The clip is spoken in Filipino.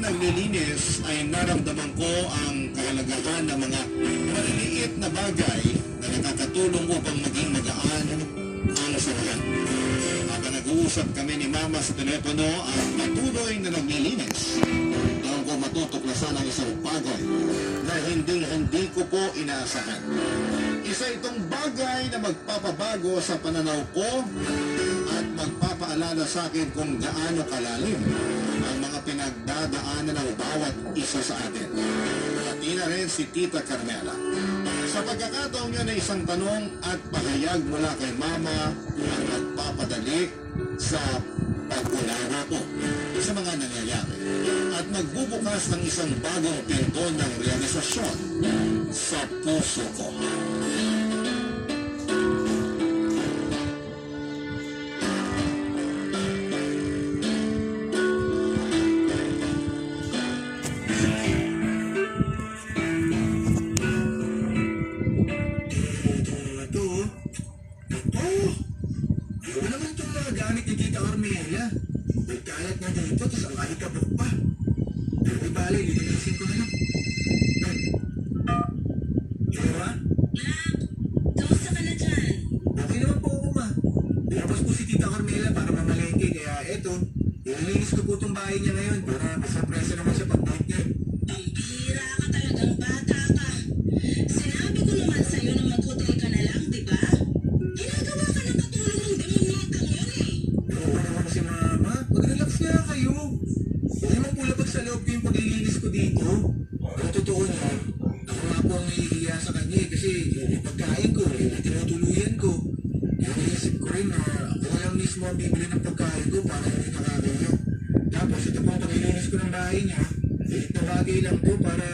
naglilinis ay naramdaman ko ang kahalagahan ng mga maliliit na bagay na nakakatulong upang maging magaan ang samahan. Habang nag-uusap kami ni Mama sa telepono at patuloy na naglilinis, doon ko matutuklasan ang isang bagay na hindi ko po inaasahan. Isa itong bagay na magpapabago sa pananaw ko at magpapaalala sa akin kung gaano kalalim ang mga pinagdadaanan ng bawat isa sa atin. Pati na rin si Tita Carmela. Sa pagkakataon niya na isang tanong at pahayag mula kay Mama ang magpapadali sa pag-unawa ko sa mga nangyayari at magbubukas ng isang bagong pinto ng realisasyon sa puso ko. Nagkalat na dito, tapos ang alikabok pa. Pero di bale, lilinisin ko na lang. Diba? Nak, kamusta ka na dyan? Okay naman po ako, ma. Pinabas po si Tita Carmela para mamalengke, kaya eto, nililinis ko po itong bahay niya ngayon para masurpresa naman siya pag-bike niya. Ang bihira ka talagang bata ka. Sinabi ko naman sa'yo na mag-hotel ka na lang, di ba? Ginagawa ka ng katulong ng demonitang yun eh. Oo naman si Mama. Mag-relax nga kayo. Hindi mo po labag sa loob ko yung paglilinis ko dito. Ang totoo niya, ako nga po ang nahihiya sa kanya eh, kasi yung pagkain ko, yung tinutuluyan ko. Kaya naisip ko rin na ako lang mismo ang bibili ng pagkain ko para hindi nakagawa. Tapos ito po ang paglilinis ko ng bahay niya. Ito bagay lang po para